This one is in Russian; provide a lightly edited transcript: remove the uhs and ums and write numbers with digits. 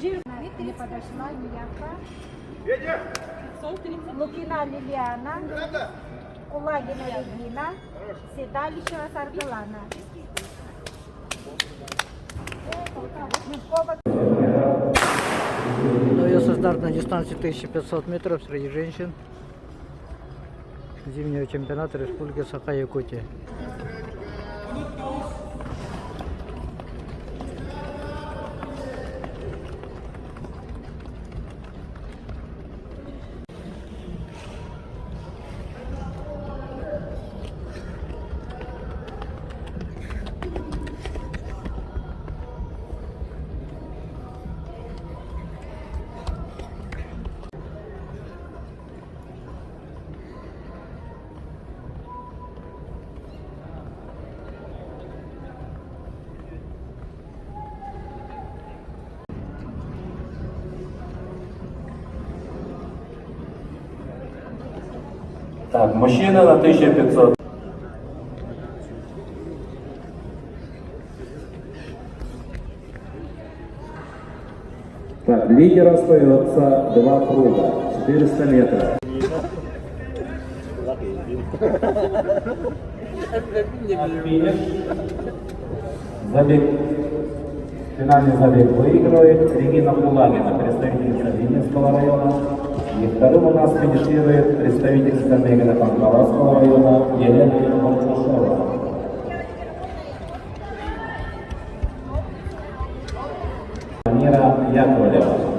Жирная не подошла, Мияка. Лукина Лилиана. Улагина Регина. Седалищева Саргалана. Дается старт на дистанции 1500 метров среди женщин зимнего чемпионата Республики Саха-Якутия. Так, мужчина на 1500. Так, лидер остается 2 круга, 400 метров. Забег, финальный забег выигрывает Регина Кулагина, представительница Винницкого района. И вторым у нас финиширует представительница Меганафанкаласского района Елена Мартушева. Мира Яковлева.